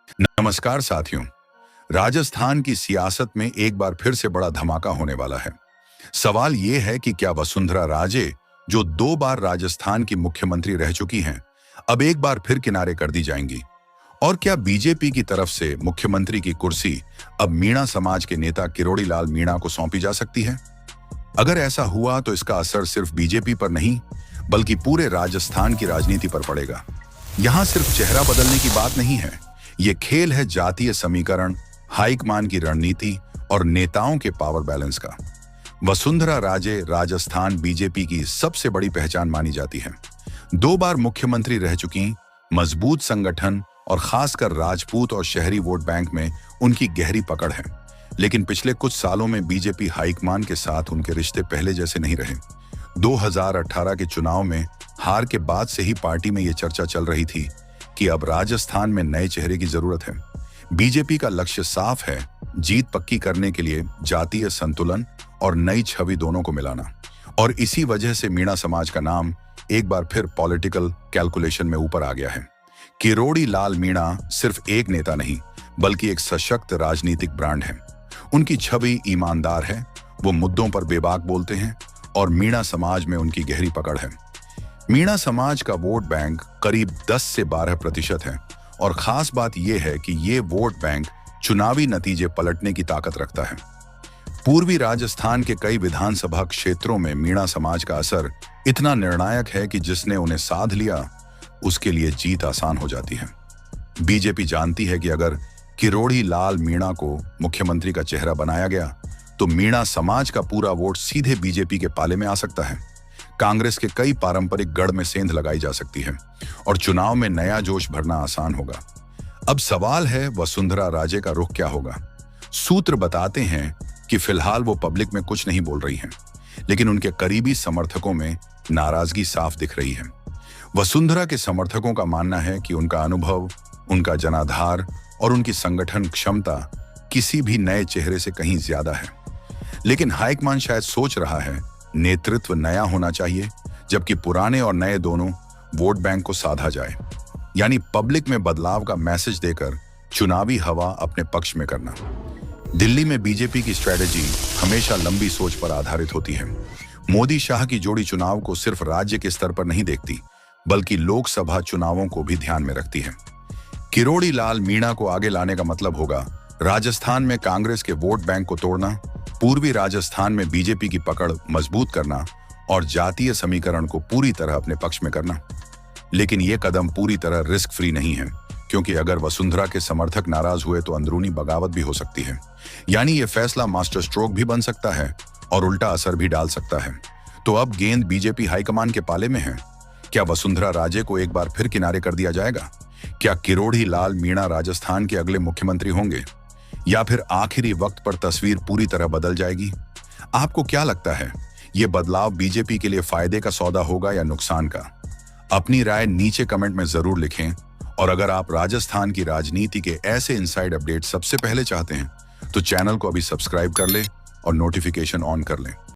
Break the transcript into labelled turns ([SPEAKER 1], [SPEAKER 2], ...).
[SPEAKER 1] नमस्कार साथियों। राजस्थान की सियासत में एक बार फिर से बड़ा धमाका होने वाला है। सवाल यह है कि क्या वसुंधरा राजे, जो 2 बार राजस्थान की मुख्यमंत्री रह चुकी हैं, अब एक बार फिर किनारे कर दी जाएंगी? और क्या बीजेपी की तरफ से मुख्यमंत्री की कुर्सी अब मीणा समाज के नेता किरोड़ी लाल मीणा को सौंपी जा सकती है? अगर ऐसा हुआ तो इसका असर सिर्फ बीजेपी पर नहीं, बल्कि पूरे राजस्थान की राजनीति पर पड़ेगा। यहाँ सिर्फ चेहरा बदलने की बात नहीं है, ये खेल है जातीय समीकरण, हाईकमान की रणनीति और नेताओं के पावर बैलेंस का। वसुंधरा राजे राजस्थान बीजेपी की सबसे बड़ी पहचान मानी जाती है। 2 बार मुख्यमंत्री रह चुकी, मजबूत संगठन और खासकर राजपूत और शहरी वोट बैंक में उनकी गहरी पकड़ है। लेकिन पिछले कुछ सालों में बीजेपी हाईकमान के साथ उनके रिश्ते पहले जैसे नहीं रहे। 2018 के चुनाव में हार के बाद से ही पार्टी में ये चर्चा चल रही थी कि अब राजस्थान में नए चेहरे की जरूरत है। बीजेपी का लक्ष्य साफ है, जीत पक्की करने के लिए जातीय संतुलन और नई छवि दोनों को मिलाना। और इसी वजह से मीणा समाज का नाम एक बार फिर पॉलिटिकल कैलकुलेशन में ऊपर आ गया है। किरोड़ी लाल मीणा सिर्फ एक नेता नहीं, बल्कि एक सशक्त राजनीतिक ब्रांड है। उनकी छवि ईमानदार है, वो मुद्दों पर बेबाक बोलते हैं और मीणा समाज में उनकी गहरी पकड़ है। मीणा समाज का वोट बैंक करीब 10 से 12% है और खास बात यह है कि ये वोट बैंक चुनावी नतीजे पलटने की ताकत रखता है। पूर्वी राजस्थान के कई विधानसभा क्षेत्रों में मीणा समाज का असर इतना निर्णायक है कि जिसने उन्हें साध लिया, उसके लिए जीत आसान हो जाती है। बीजेपी जानती है कि अगर किरोड़ी लाल मीणा को मुख्यमंत्री का चेहरा बनाया गया तो मीणा समाज का पूरा वोट सीधे बीजेपी के पाले में आ सकता है। कांग्रेस के कई पारंपरिक गढ़ में सेंध लगाई जा सकती है और चुनाव में नया जोश भरना आसान होगा। अब सवाल है, वसुंधरा राजे का रुख क्या होगा? सूत्र बताते हैं कि फिलहाल वो पब्लिक में कुछ नहीं बोल रही हैं, लेकिन उनके करीबी समर्थकों में नाराजगी साफ दिख रही है। वसुंधरा के समर्थकों का मानना है कि उनका अनुभव, उनका जनाधार और उनकी संगठन क्षमता किसी भी नए चेहरे से कहीं ज्यादा है। लेकिन हाईकमान शायद सोच रहा है, नेतृत्व नया होना चाहिए, जबकि पुराने और नए दोनों वोट बैंक को साधा जाए। यानी पब्लिक में बदलाव का मैसेज देकर चुनावी हवा अपने पक्ष में करना। दिल्ली में बीजेपी की स्ट्रेटेजी हमेशा लंबी सोच पर आधारित होती है। मोदी शाह की जोड़ी चुनाव को सिर्फ राज्य के स्तर पर नहीं देखती, बल्कि लोकसभा चुनावों को भी ध्यान में रखती है। किरोड़ी लाल मीणा को आगे लाने का मतलब होगा राजस्थान में कांग्रेस के वोट बैंक को तोड़ना, पूर्वी राजस्थान में बीजेपी की पकड़ मजबूत करना और जातीय समीकरण को पूरी तरह अपने पक्ष में करना। लेकिन यह कदम पूरी तरह रिस्क फ्री नहीं है, क्योंकि अगर वसुंधरा के समर्थक नाराज हुए तो अंदरूनी बगावत भी हो सकती है। यानी यह फैसला मास्टर स्ट्रोक भी बन सकता है और उल्टा असर भी डाल सकता है। तो अब गेंद बीजेपी हाईकमान के पाले में है। क्या वसुंधरा राजे को एक बार फिर किनारे कर दिया जाएगा? क्या किरोड़ी लाल मीणा राजस्थान के अगले मुख्यमंत्री होंगे, या फिर आखिरी वक्त पर तस्वीर पूरी तरह बदल जाएगी? आपको क्या लगता है, यह बदलाव बीजेपी के लिए फायदे का सौदा होगा या नुकसान का? अपनी राय नीचे कमेंट में जरूर लिखें। और अगर आप राजस्थान की राजनीति के ऐसे इनसाइड अपडेट सबसे पहले चाहते हैं तो चैनल को अभी सब्सक्राइब कर लें और नोटिफिकेशन ऑन कर लें।